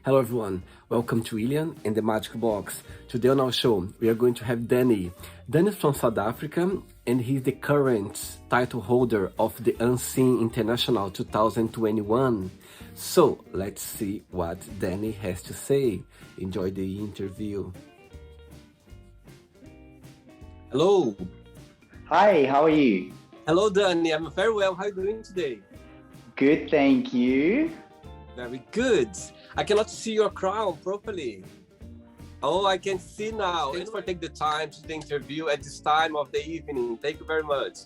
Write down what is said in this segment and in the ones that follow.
Hello everyone, welcome to William and the Magic Box. Today on our show, we are going to have Danny. Danny is from South Africa and he's the current title holder of the Unseen International 2021. So let's see what Danny has to say. Enjoy the interview. Hello. Hi, how are you? Hello Danny, I'm very well. How are you doing today? Good, thank you. Very good. I cannot see your crown properly. Oh, I can see now. Thanks for taking the time to the interview at this time of the evening. Thank you very much.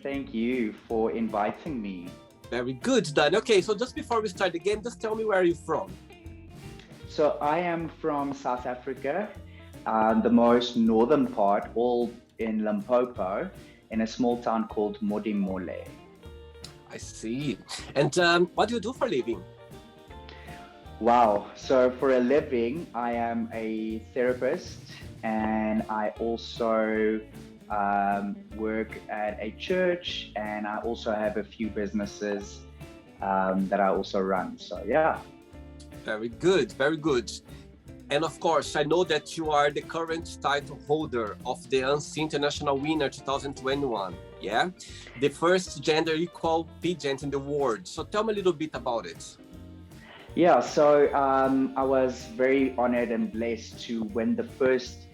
Thank you for inviting me. Very good, Dan. Okay, so just before we start the game, just tell me where you're from. So I am from South Africa, the most northern part, all in Limpopo, in a small town called Modimolle. I see. And what do you do for a living? Wow. So for a living, I am a therapist and I also work at a church and I also have a few businesses that I also run. So yeah. Very good, very good. And of course, I know that you are the current title holder of the Unseen International Winner 2021. Yeah? The first gender equal pageant in the world. So tell me a little bit about it. Yeah, so I was very honored and blessed to win the first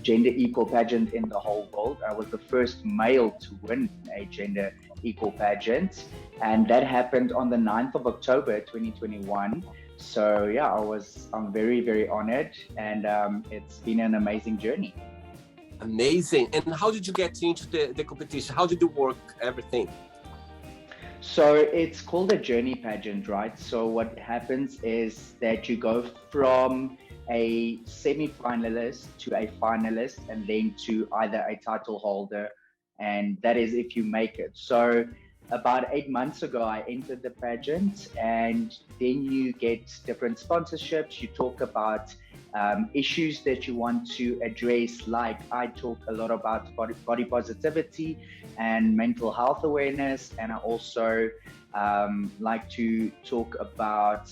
gender equal pageant in the whole world. I was the first male to win a gender equal pageant, and that happened on the 9th of October 2021. So yeah, I'm very, very honored, and it's been an amazing journey. Amazing. And how did you get into the competition? How did you work everything? So it's called a journey pageant, right? So what happens is that you go from a semi-finalist to a finalist and then to either a title holder, and that is if you make it. So about 8 months ago, I entered the pageant, and then you get different sponsorships. You talk about issues that you want to address, like I talk a lot about body positivity and mental health awareness, and I also like to talk about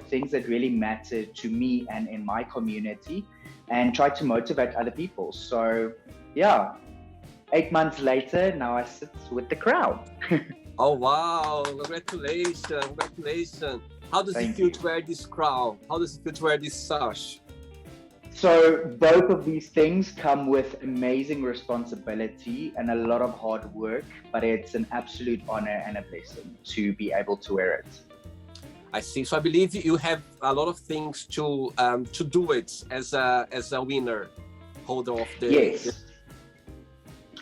things that really matter to me and in my community, and try to motivate other people. So yeah, 8 months later, now I sit with the crown. Oh wow, congratulations. How does it feel to wear this crown? How does it feel to wear this sash? So both of these things come with amazing responsibility and a lot of hard work, but it's an absolute honor and a blessing to be able to wear it. I see. So I believe you have a lot of things to do it as a winner, holder of the. Yes.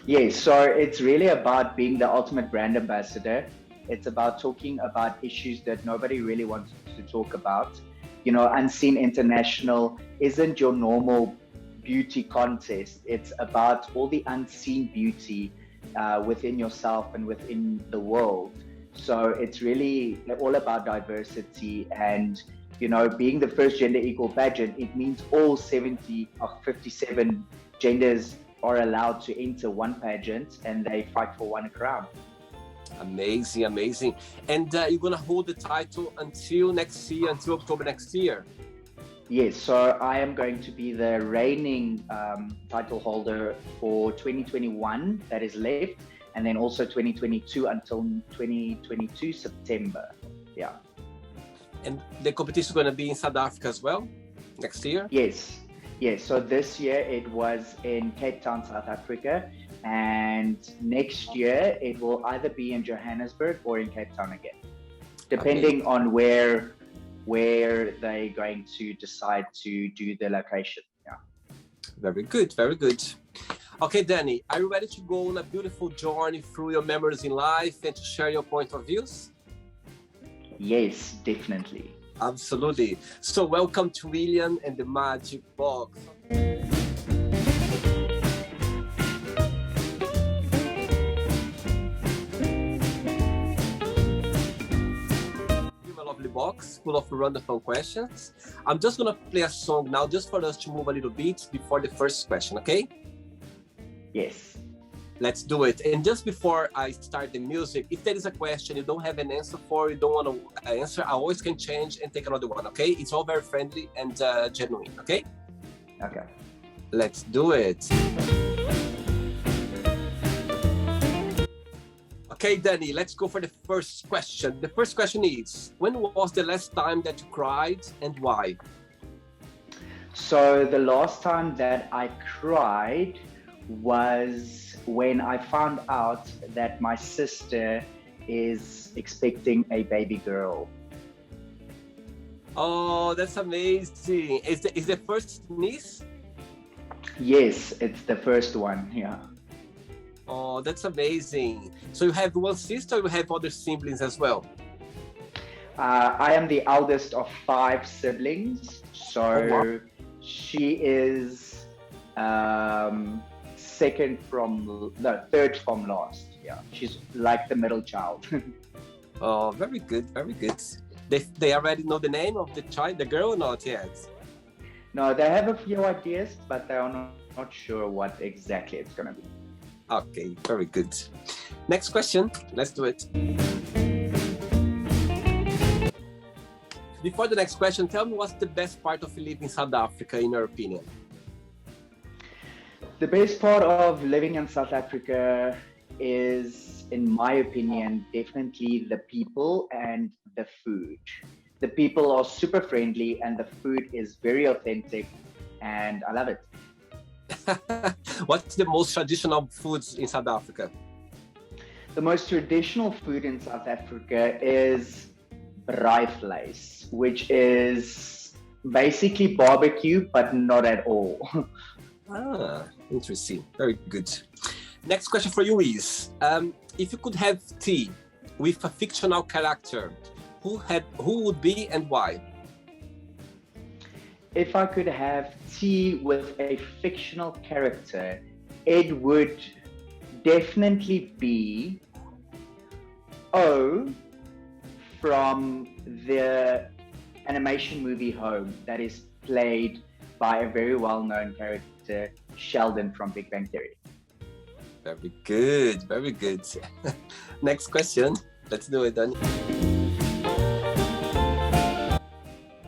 Yes. So it's really about being the ultimate brand ambassador. It's about talking about issues that nobody really wants to talk about. Unseen International isn't your normal beauty contest. It's about all the unseen beauty within yourself and within the world. So it's really all about diversity and, being the first gender equal pageant, it means all 70 of 57 genders are allowed to enter one pageant and they fight for one crown. Amazing. And you're going to hold the title until next year, until October next year? Yes, so I am going to be the reigning title holder for 2021 that is left, and then also 2022 until 2022 September. Yeah. And the competition is going to be in South Africa as well next year? Yes. So this year it was in Cape Town, South Africa. And next year, it will either be in Johannesburg or in Cape Town again, depending on where they're going to decide to do the location. Yeah. Very good. Okay, Danny, are you ready to go on a beautiful journey through your memories in life and to share your point of views? Yes, definitely. Absolutely. So welcome to William and the Magic Box. Box full of wonderful questions. I'm just gonna play a song now just for us to move a little bit before the first question, okay? Yes. Let's do it. And just before I start the music, if there is a question you don't have an answer for, you don't want to answer, I always can change and take another one, okay? It's all very friendly and genuine, okay? Okay. Let's do it. Okay, Danny, let's go for the first question. The first question is, when was the last time that you cried and why? So the last time that I cried was when I found out that my sister is expecting a baby girl. Oh, that's amazing. Is the first niece? Yes, it's the first one, yeah. Oh, that's amazing. So you have one sister, or you have other siblings as well? I am the eldest of 5 siblings, so she is third from last. Yeah, she's like the middle child. Oh, very good, very good. They already know the name of the child, the girl, or not yet? No, they have a few ideas, but they are not sure what exactly it's gonna be. Okay, very good. Next question, let's do it. Before the next question, tell me what's the best part of living in South Africa, in your opinion? The best part of living in South Africa is, in my opinion, definitely the people and the food. The people are super friendly and the food is very authentic and I love it. What's the most traditional foods in South Africa? The most traditional food in South Africa is braaivleis, which is basically barbecue, but not at all. Ah, interesting. Very good. Next question for you is, if you could have tea with a fictional character, who would be and why? If I could have tea with a fictional character, it would definitely be O from the animation movie Home, that is played by a very well-known character, Sheldon from Big Bang Theory. Very good, very good. Next question. Let's do it, Danny.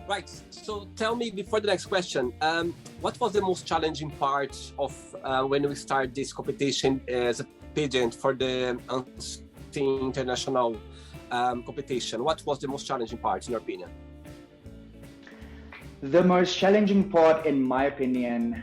Right, so tell me before the next question, what was the most challenging part of when we start this competition as a pageant for the international competition? What was the most challenging part in your opinion? The most challenging part, in my opinion,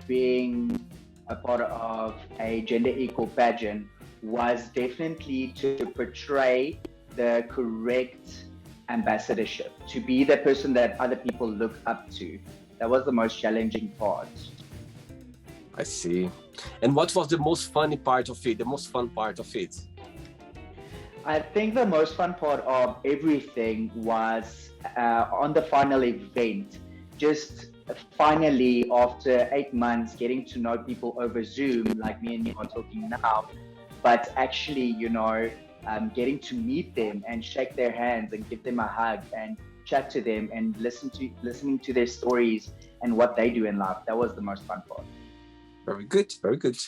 being a part of a gender equal pageant, was definitely to portray the correct ambassadorship, to be the person that other people look up to. That was the most challenging part. I see. And what was the most funny part of it, the most fun part of it? I think the most fun part of everything was on the final event, just finally after 8 months getting to know people over Zoom, like me and you are talking now, but actually, getting to meet them and shake their hands and give them a hug and chat to them and listening to their stories and what they do in life. That was the most fun part. Very good, very good.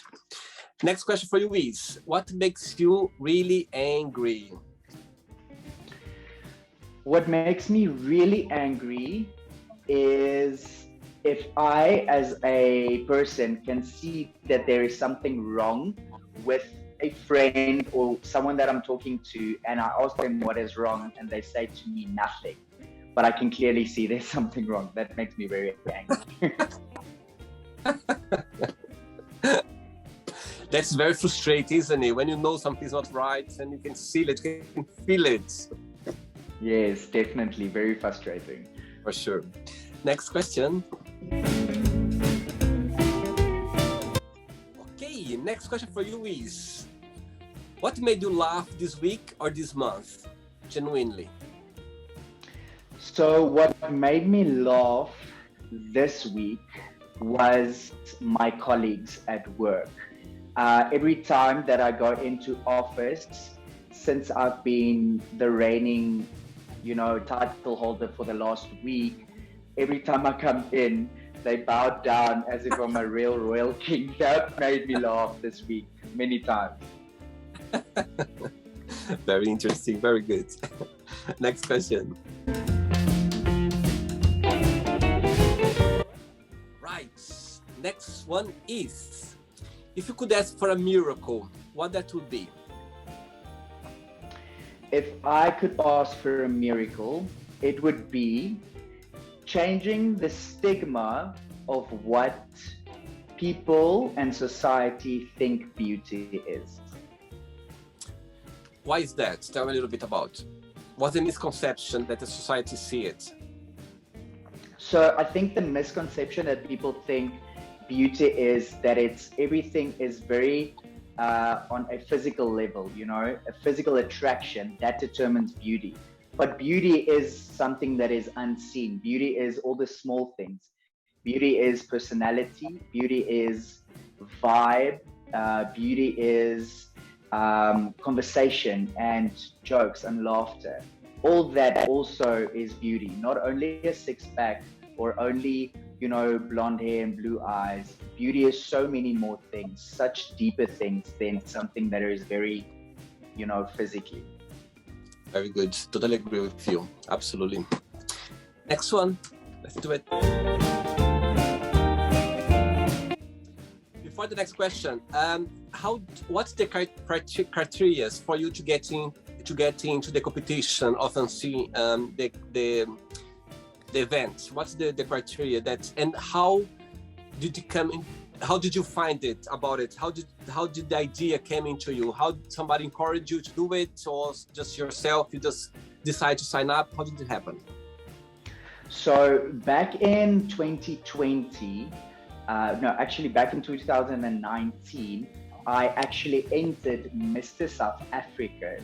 Next question for you is, what makes you really angry? What makes me really angry is if I, as a person, can see that there is something wrong with a friend or someone that I'm talking to, and I ask them what is wrong, and they say to me nothing, but I can clearly see there's something wrong. That makes me very angry. That's very frustrating, isn't it? When you know something's not right and you can see it, you can feel it. Yes, definitely. Very frustrating. For sure. Next question. Okay, next question for you is, what made you laugh this week or this month, genuinely? So what made me laugh this week was my colleagues at work. Every time that I go into office, since I've been the reigning, title holder for the last week, every time I come in, they bow down as if I'm a real royal king. That made me laugh this week. many times. Very interesting, very good. Next question. Right, next one is, if you could ask for a miracle, what that would be? If I could ask for a miracle, it would be changing the stigma of what people and society think beauty is. Why is that? Tell me a little bit about. What's the misconception that the society see it? So I think the misconception that people think beauty is that everything is very on a physical level, a physical attraction that determines beauty. But beauty is something that is unseen. Beauty is all the small things. Beauty is personality. Beauty is vibe. Beauty is conversation and jokes and laughter. All that also is beauty, not only a six-pack or only, blonde hair and blue eyes. Beauty is so many more things, such deeper things than something that is very, physically. Very good. Totally agree with you. Absolutely. Next one. Let's do it. Before the next question, what's the criteria for you to get into the competition of Unseen, the event? What's the criteria and how did you come in? How did you find it about it? How did the idea came into you? How did somebody encourage you to do it, or just yourself? You just decide to sign up? How did it happen? So back in 2020, back in 2019, I actually entered Mr. South Africa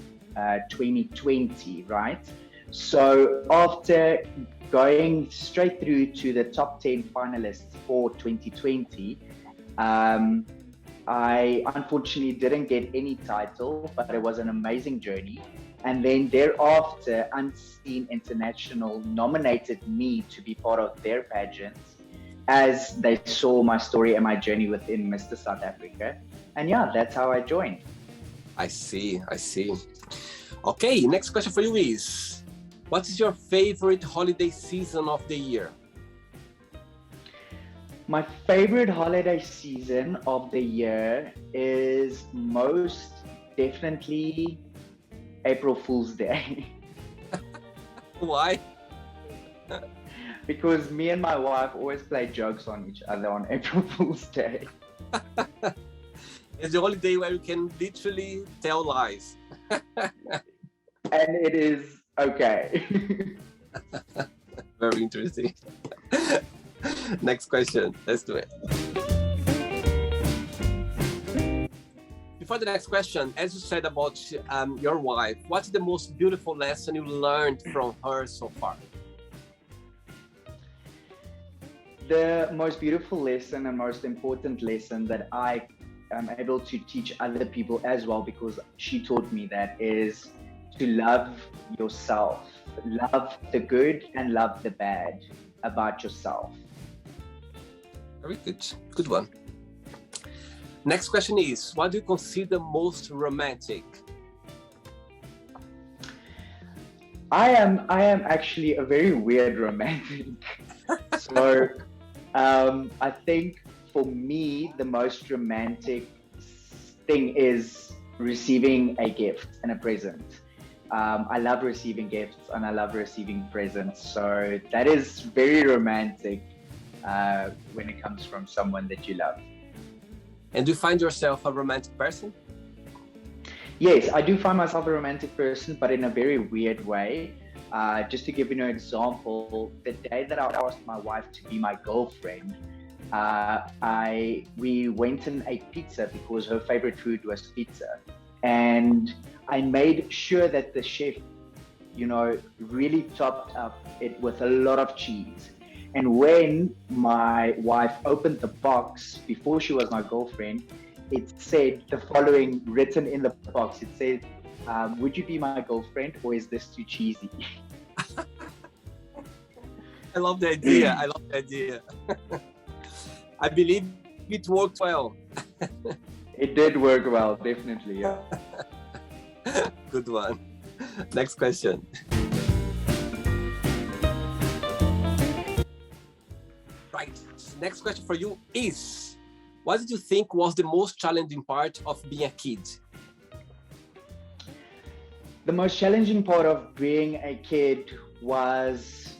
2020, right? So after going straight through to the top 10 finalists for 2020, I unfortunately didn't get any title, but it was an amazing journey. And then thereafter, Unseen International nominated me to be part of their pageant as they saw my story and my journey within Mr. South Africa. And yeah, that's how I joined. I see. Okay, next question for you is, what is your favorite holiday season of the year? My favorite holiday season of the year is most definitely April Fool's Day. Why? Because me and my wife always play jokes on each other on April Fool's Day. It's the only day where you can literally tell lies. And it is okay. Very interesting. Next question. Let's do it. Before the next question, as you said about your wife, what's the most beautiful lesson you learned from her so far? The most beautiful lesson and most important lesson that I am able to teach other people as well, because she taught me that, is to love yourself. Love the good and love the bad about yourself. Very good. Good one. Next question is, what do you consider most romantic? I am actually a very weird romantic. So I think for me, the most romantic thing is receiving a gift and a present. I love receiving gifts and I love receiving presents. So that is very romantic when it comes from someone that you love. And do you find yourself a romantic person? Yes, I do find myself a romantic person, but in a very weird way. Just to give you an example, the day that I asked my wife to be my girlfriend, we went and ate pizza because her favorite food was pizza. And I made sure that the chef, really topped up it with a lot of cheese. And when my wife opened the box before she was my girlfriend, it said the following written in the box. It said, would you be my girlfriend or is this too cheesy? I love the idea. I believe it worked well. It did work well, definitely, yeah. Good one. Next question. Right. Next question for you is, what did you think was the most challenging part of being a kid? The most challenging part of being a kid was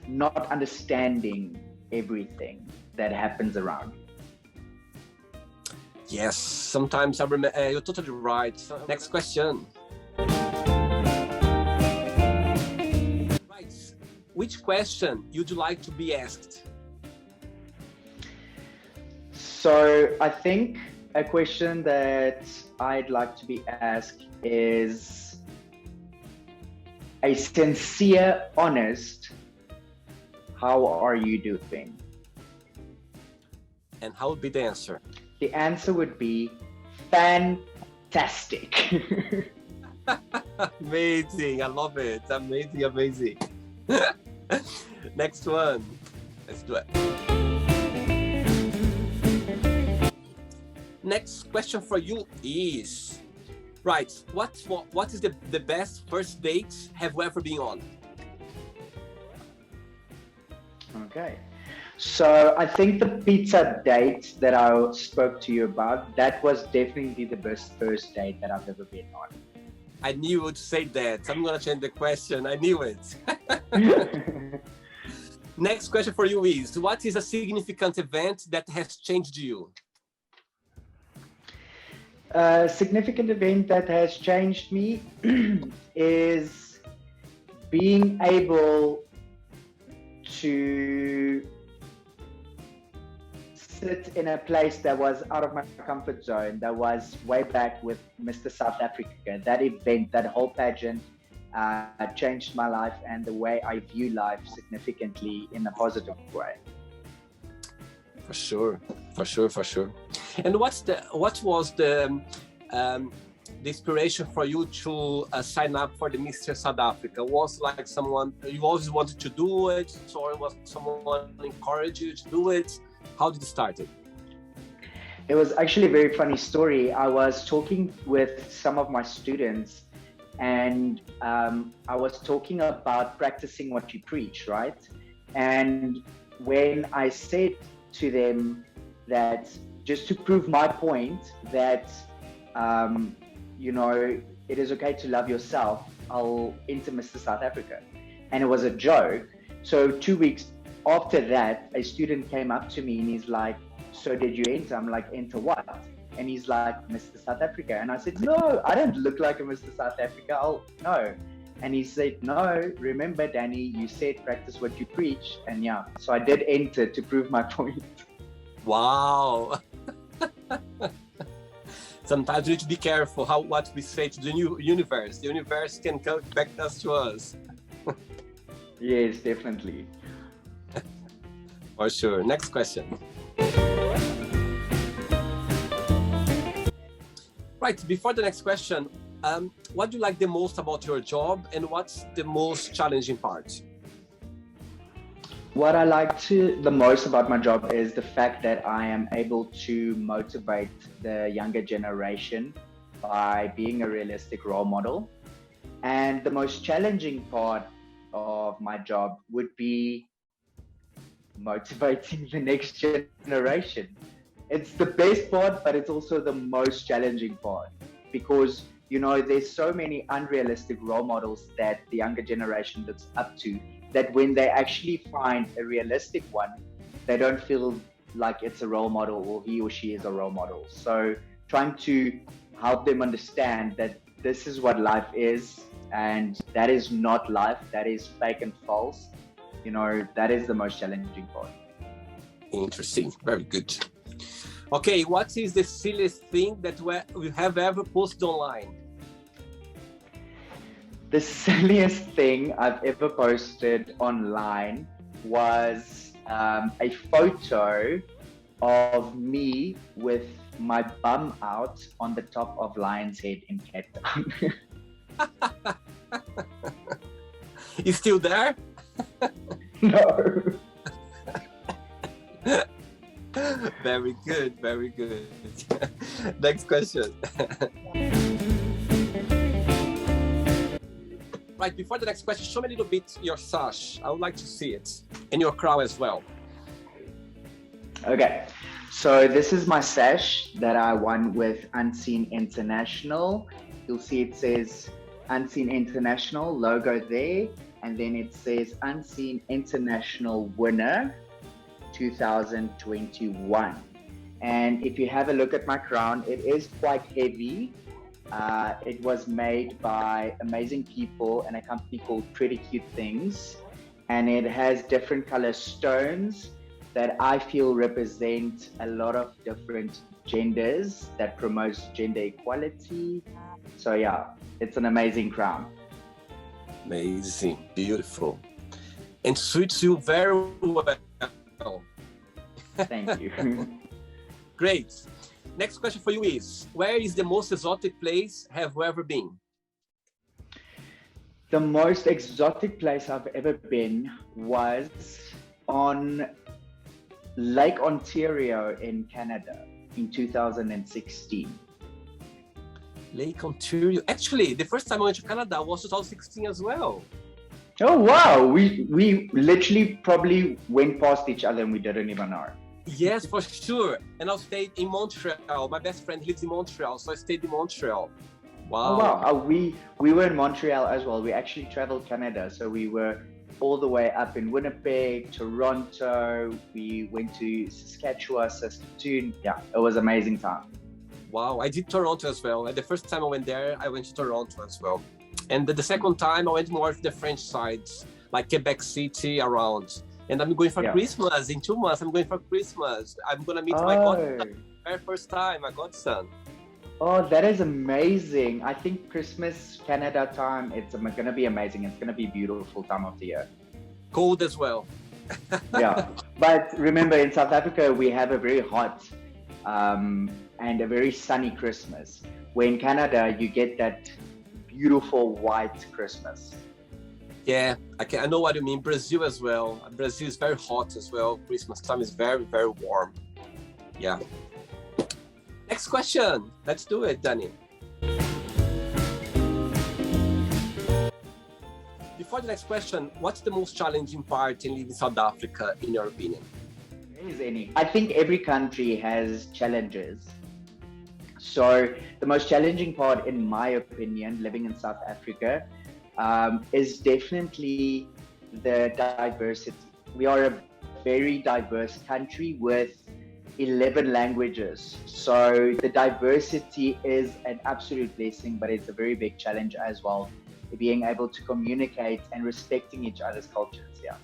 not understanding everything that happens around you. Yes, sometimes I remember. You're totally right. Next question. Right. Which question would you like to be asked? So I think a question that I'd like to be asked is a sincere, honest, how are you doing? And how would be the answer? The answer would be fantastic. Amazing. I love it. Amazing, amazing. Next one. Let's do it. Next question for you is, right, what is the best first date have you ever been on? Okay. So I think the pizza date that I spoke to you about, that was definitely the best first date that I've ever been on. I knew you would say that. I'm going to change the question. I knew it. Next question for you is, what is a significant event that has changed you? A significant event that has changed me is being able to sit in a place that was out of my comfort zone, that was way back with Mr. South Africa. That event, that whole pageant changed my life and the way I view life significantly in a positive way. For sure. And what was the inspiration for you to sign up for the Mr. South Africa? Was like someone you always wanted to do it, or was someone encouraged you to do it? How did it start? It was actually a very funny story. I was talking with some of my students, and I was talking about practicing what you preach, right? And when I said to them that just to prove my point that it is okay to love yourself, I'll enter Mr. South Africa. And it was a joke. So 2 weeks after that, a student came up to me and he's like, so did you enter? I'm like, enter what? And he's like, Mr. South Africa. And I said, no, I don't look like a Mr. South Africa. No. And he said, no, remember, Danny, you said practice what you preach. And yeah, so I did enter to prove my point. Wow. Sometimes we need to be careful what we say to the universe. The universe can come back to us. Yes, definitely. For sure. Next question. Right, before the next question, what do you like the most about your job and what's the most challenging part? What I like the most about my job is the fact that I am able to motivate the younger generation by being a realistic role model. And the most challenging part of my job would be motivating the next generation. It's the best part, but it's also the most challenging part because, there's so many unrealistic role models that the younger generation looks up to that when they actually find a realistic one, they don't feel like it's a role model or he or she is a role model. So trying to help them understand that this is what life is and that is not life, that is fake and false. That is the most challenging part. Interesting. Very good. Okay, what is the silliest thing that we have ever posted online? The silliest thing I've ever posted online was a photo of me with my bum out on the top of Lion's Head in Cape Town. You still there? No. Very good, very good. Next question. Right, before the next question, show me a little bit your sash. I would like to see it. And your crown as well. Okay, so this is my sash that I won with Unseen International. You'll see it says Unseen International logo there, and then it says Unseen International Winner 2021. And if you have a look at my crown, it is quite heavy. It was made by amazing people and a company called Pretty Cute Things, and it has different color stones that I feel represent a lot of different genders that promotes gender equality. So yeah, it's an amazing crown. Amazing, beautiful, and suits you very well. Thank you. Great. Next question for you is, where is the most exotic place have you ever been? The most exotic place I've ever been was on Lake Ontario in Canada in 2016. Lake Ontario. Actually, the first time I went to Canada was 2016 as well. Oh wow, we literally probably went past each other and we didn't even know. Yes, for sure. And I stayed in Montreal. My best friend lives in Montreal, so I stayed in Montreal. Wow. Oh, wow. We were in Montreal as well. We actually traveled Canada. So we were all the way up in Winnipeg, Toronto. We went to Saskatchewan, Saskatoon. Yeah, it was an amazing time. Wow, I did Toronto as well. The first time I went there, I went to Toronto as well. And the second time, I went more to the French sides, like Quebec City around. And I'm going for Christmas in 2 months. I'm going for Christmas. I'm going to meet my godson. Very first time, my godson. Oh, that is amazing. I think Christmas, Canada time, it's going to be amazing. It's going to be a beautiful time of the year. Cold as well. Yeah. But remember, in South Africa, we have a very hot and a very sunny Christmas. Where in Canada, you get that beautiful white Christmas. Yeah, I know what you mean. Brazil as well. Brazil is very hot as well. Christmas time is very, very warm. Yeah. Next question. Let's do it, Danny. Before the next question, what's the most challenging part in living in South Africa, in your opinion? There is any. I think every country has challenges. So the most challenging part, in my opinion, living in South Africa, is definitely the diversity. We are a very diverse country with 11 languages. So the diversity is an absolute blessing, but it's a very big challenge as well, being able to communicate and respecting each other's cultures. Yeah.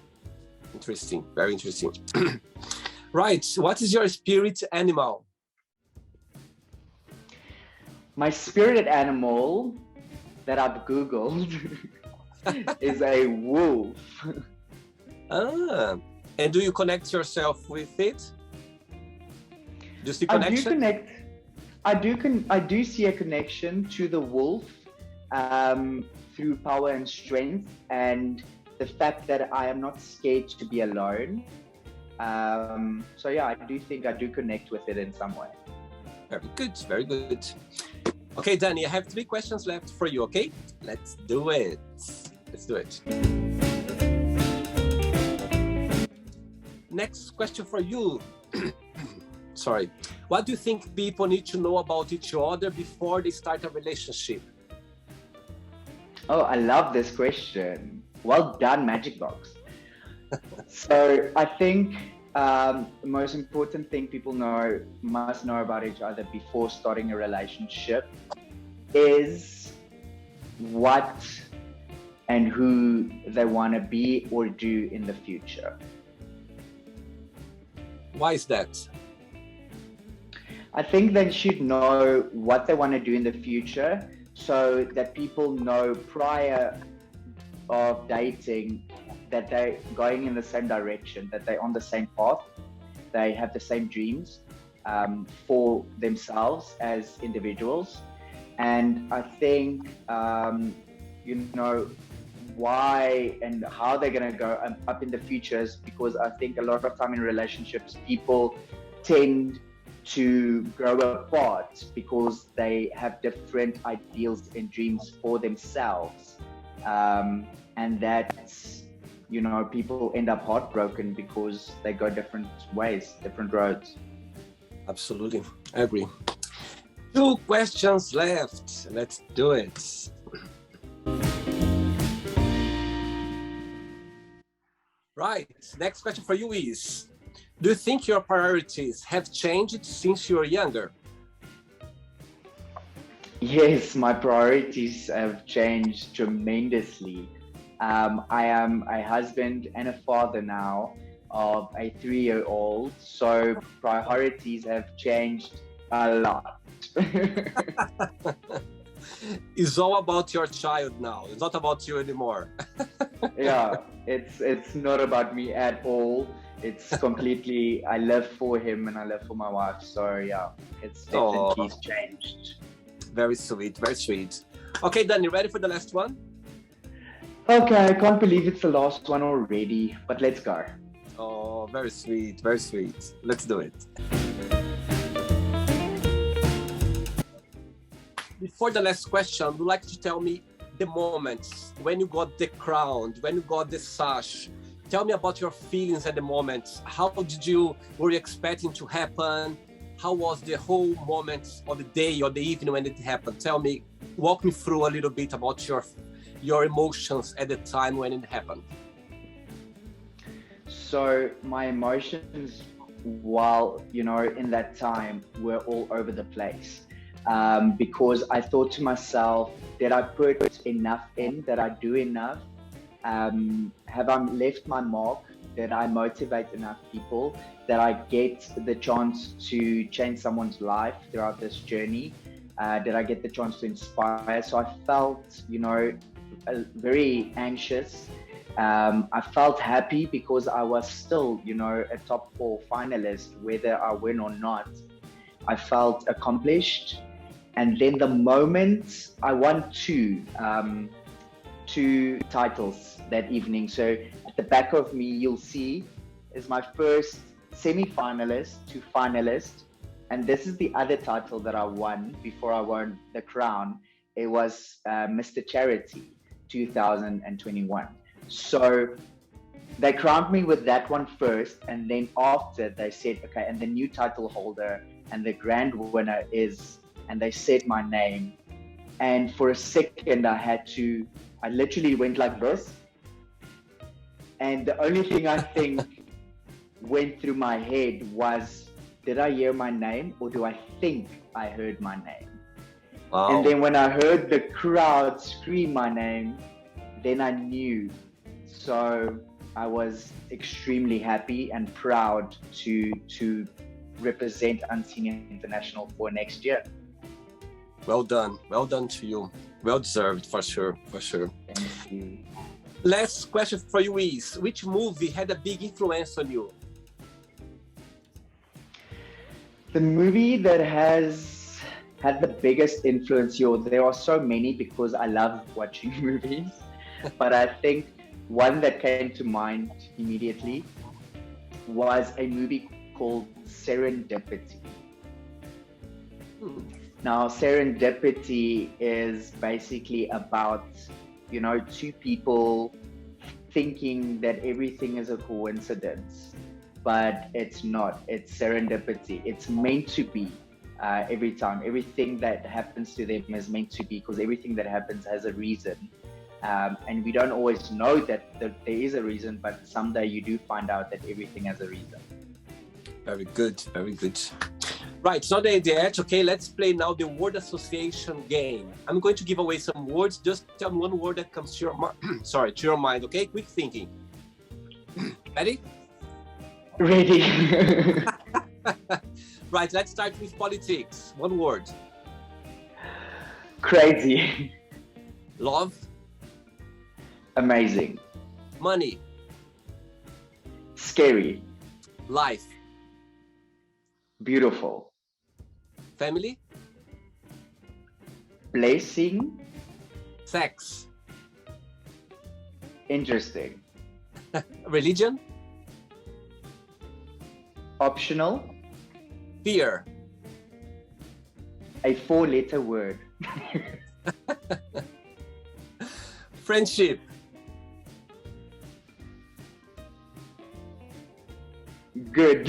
Interesting, very interesting. Right, what is your spirit animal? My spirit animal that I've Googled is a wolf. And do you connect yourself with it? Do you see connection? I do see a connection to the wolf through power and strength, and the fact that I am not scared to be alone. So yeah, I do think I do connect with it in some way. Very good, very good. Okay, Danny, I have 3 questions left for you, okay? Let's do it. Let's do it. Next question for you. Sorry. What do you think people need to know about each other before they start a relationship? Oh, I love this question. Well done, Magic Box. So I think the most important thing people must know about each other before starting a relationship is what and who they want to be or do in the future. Why is that? I think they should know what they want to do in the future so that people know prior of dating that they're going in the same direction, that they're on the same path, they have the same dreams for themselves as individuals. And I think, why and how they're going to go up in the future is because I think a lot of time in relationships, people tend to grow apart because they have different ideals and dreams for themselves. And that's, people end up heartbroken because they go different ways, different roads. Absolutely. I agree. 2 questions left. Let's do it. Right. Next question for you is, do you think your priorities have changed since you were younger? Yes, my priorities have changed tremendously. I am a husband and a father now of a 3-year-old, so priorities have changed a lot. It's all about your child now. It's not about you anymore. Yeah, it's not about me at all. It's completely, I live for him and I live for my wife. So yeah, it's definitely changed. Very sweet, very sweet. Okay, Danny, ready for the last one? Okay, I can't believe it's the last one already, but let's go. Oh, very sweet, very sweet. Let's do it. Before the last question, would you like to tell me the moments when you got the crown, when you got the sash? Tell me about your feelings at the moment. How were you expecting to happen? How was the whole moment of the day or the evening when it happened? Tell me, walk me through a little bit about your emotions at the time when it happened. So my emotions while, in that time were all over the place. Because I thought to myself, did I put enough in? Did I do enough? Have I left my mark? Did I motivate enough people? Did I get the chance to change someone's life throughout this journey? Did I get the chance to inspire? So I felt, very anxious. I felt happy because I was still, a top 4 finalist, whether I win or not. I felt accomplished. And then the moment I won two titles that evening. So at the back of me, you'll see is my first semi-finalist to finalist. And this is the other title that I won before I won the crown. It was Mr. Charity 2021. So they crowned me with that one first. And then after they said, okay, and the new title holder and the grand winner is, and they said my name. And for a second, I literally went like this. And the only thing I think went through my head was, did I hear my name or do I think I heard my name? Wow. And then when I heard the crowd scream my name, then I knew. So I was extremely happy and proud to represent Unseen International for next year. Well done to you. Well deserved, for sure. Thank you. Last question for you is, which movie had a big influence on you? The movie that has had the biggest influence, there are so many because I love watching movies, but I think one that came to mind immediately was a movie called Serendipity. Now, Serendipity is basically about, 2 people thinking that everything is a coincidence, but it's not. It's serendipity. It's meant to be every time. Everything that happens to them is meant to be because everything that happens has a reason. And we don't always know that there is a reason, but someday you do find out that everything has a reason. Very good, very good. Right, so the idea, okay, let's play now the word association game. I'm going to give away some words. Just tell me one word that comes to your mind, okay? Quick thinking. Ready? Ready. Right, let's start with politics. One word. Crazy. Love. Amazing. Money. Scary. Life. Beautiful. Family. Blessing. Sex. Interesting. Religion. Optional. Fear. A 4-letter word. Friendship. Good.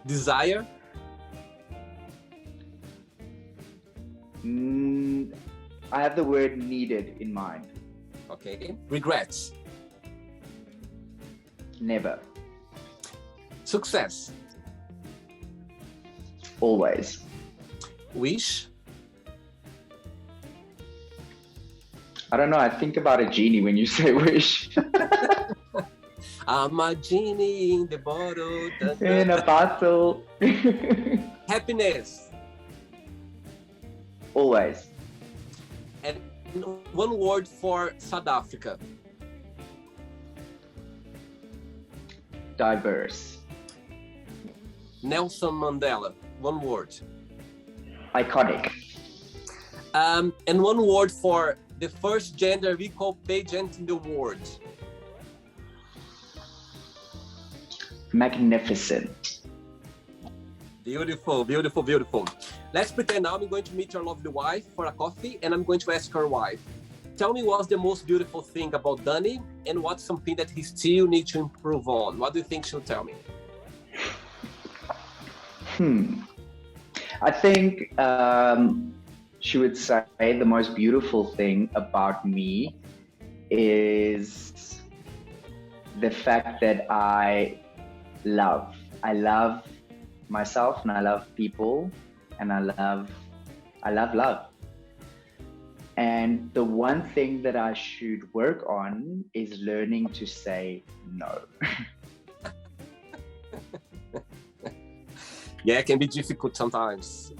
Desire. I have the word needed in mind. Okay. Regrets. Never. Success. Always. Wish. I don't know. I think about a genie when you say wish. I'm a genie in the bottle. In a bottle. Happiness. Always. And one word for South Africa. Diverse. Nelson Mandela. One word. Iconic. And one word for the first gender equal pageant in the world. Magnificent. Beautiful, beautiful, beautiful. Let's pretend now I'm going to meet your lovely wife for a coffee, and I'm going to ask her wife, tell me what's the most beautiful thing about Danny, and what's something that he still needs to improve on. What do you think she'll tell me? I think she would say the most beautiful thing about me is the fact that I love myself, and I love people, and I love love. And the one thing that I should work on is learning to say no. Yeah, it can be difficult sometimes.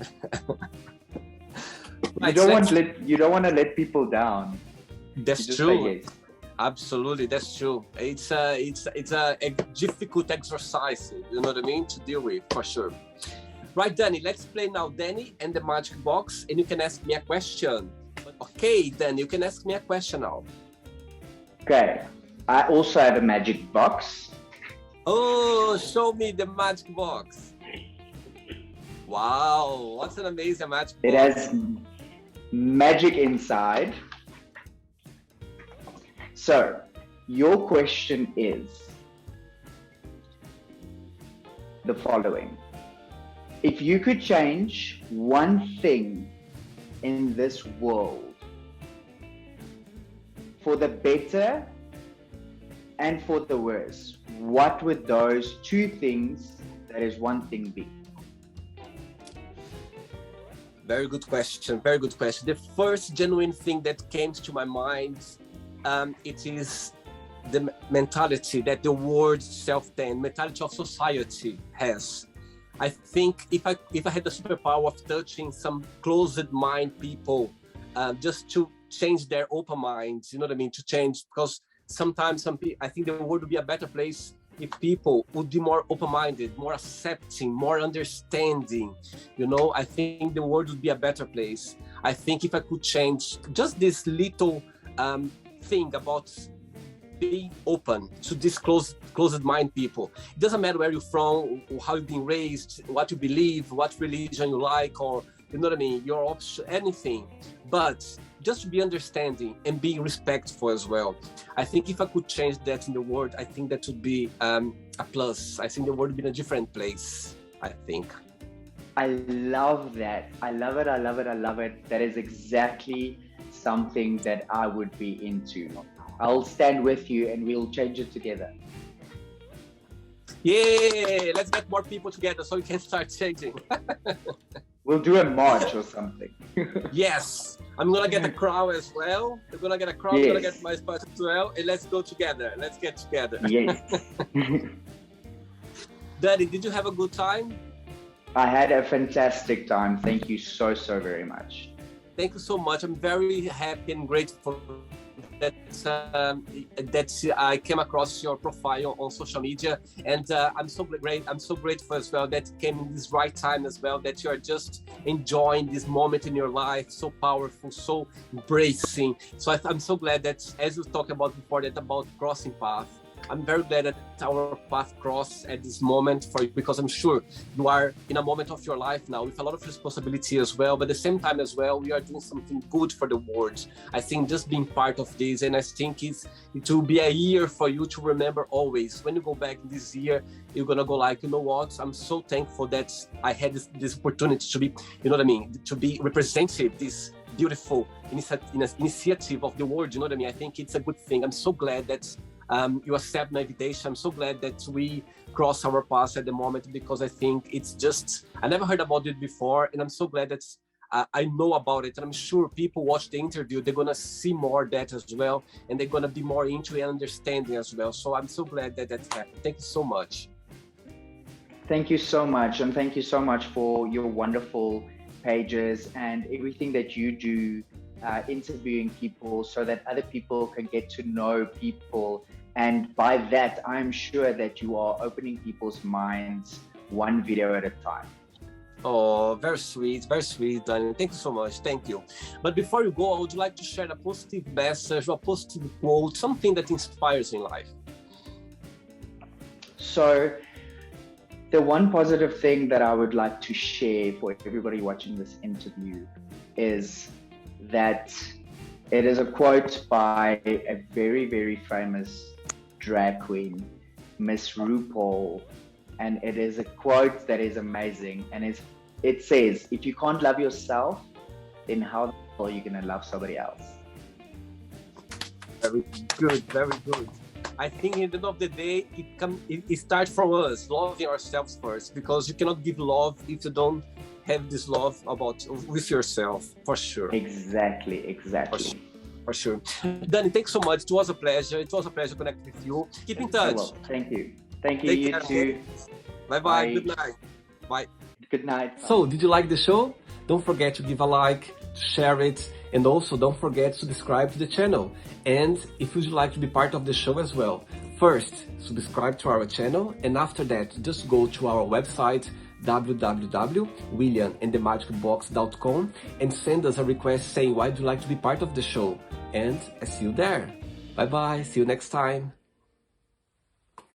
You don't want to let people down. That's true. Absolutely, that's true. It's a difficult exercise, you know what I mean, to deal with, for sure. Right, Danny, let's play now Danny and the Magic Box, and you can ask me a question. Okay, Danny, you can ask me a question now. Okay, I also have a magic box. Oh, show me the Magic Box. Wow, what's an amazing Magic Box. It has magic inside. So, your question is the following. If you could change one thing in this world for the better and for the worse, what would those two things, that is one thing, be? Very good question, very good question. The first genuine thing that came to my mind, it is the mentality that the world itself, the mentality of society has. I think if I had the superpower of touching some closed mind people, just to change their open minds, you know what I mean, to change, because sometimes I think the world would be a better place if people would be more open-minded, more accepting, more understanding. You know, I think the world would be a better place. I think if I could change just this little thing about being open to these closed mind people. It doesn't matter where you're from, how you've been raised, what you believe, what religion you like, or you know what I mean, your option, anything. But just to be understanding and be respectful as well. I think if I could change that in the world, I think that would be a plus. I think the world would be in a different place, I think. I love that. I love it. I love it. I love it. That is exactly something that I would be into. I'll stand with you and we'll change it together. Yeah, let's get more people together so we can start changing. We'll do a march or something. Yes, I'm gonna get a crowd as well. We're gonna get a crowd, yes. I'm gonna get my spot as well, and let's go together. Let's get together. Yes. Danny, did you have a good time? I had a fantastic time. Thank you so very much. Thank you so much. I'm very happy and grateful that I came across your profile on social media, and I'm so grateful as well that it came in this right time as well, that you are just enjoying this moment in your life, so powerful, so embracing. So I'm so glad that, as you talked about before, that about crossing paths, I'm very glad that our path crossed at this moment for you, because I'm sure you are in a moment of your life now with a lot of responsibility as well, but at the same time as well, we are doing something good for the world. I think just being part of this, and I think it will be a year for you to remember always. When you go back this year, you're gonna go like, you know what, I'm so thankful that I had this opportunity to be, you know what I mean, to be represented this beautiful initiative of the world, you know what I mean? I think it's a good thing. I'm so glad that you accept my invitation. I'm so glad that we cross our paths at the moment, because I think it's just, I never heard about it before, and I'm so glad that I know about it, and I'm sure people watch the interview, they're gonna see more that as well, and they're gonna be more into it and understanding as well. So I'm so glad that that's happened. Thank you so much. Thank you so much, and thank you so much for your wonderful pages and everything that you do, interviewing people so that other people can get to know people. And by that, I'm sure that you are opening people's minds one video at a time. Oh, very sweet, Danny. Thank you so much. Thank you. But before you go, I would like to share a positive message, a positive quote, something that inspires in life. So, the one positive thing that I would like to share for everybody watching this interview is that it is a quote by a very, very famous drag queen, Miss RuPaul, and it is a quote that is amazing, and it says, if you can't love yourself, then how the hell are you going to love somebody else? Very good, very good. I think at the end of the day, it starts from us, loving ourselves first, because you cannot give love if you don't have this love with yourself, for sure. Exactly. For sure. Danny, thanks so much. It was a pleasure connecting with you. Keep in touch. Well, thank you. Thank you, Take you care. too. Bye-bye. Good night. Bye. Good night. So, did you like the show? Don't forget to give a like, to share it, and also don't forget to subscribe to the channel. And if you'd like to be part of the show as well, first, subscribe to our channel, and after that, just go to our website, www.williamandthemagicbox.com, and send us a request saying why do you like to be part of the show. And I see you there. Bye-bye. See you next time.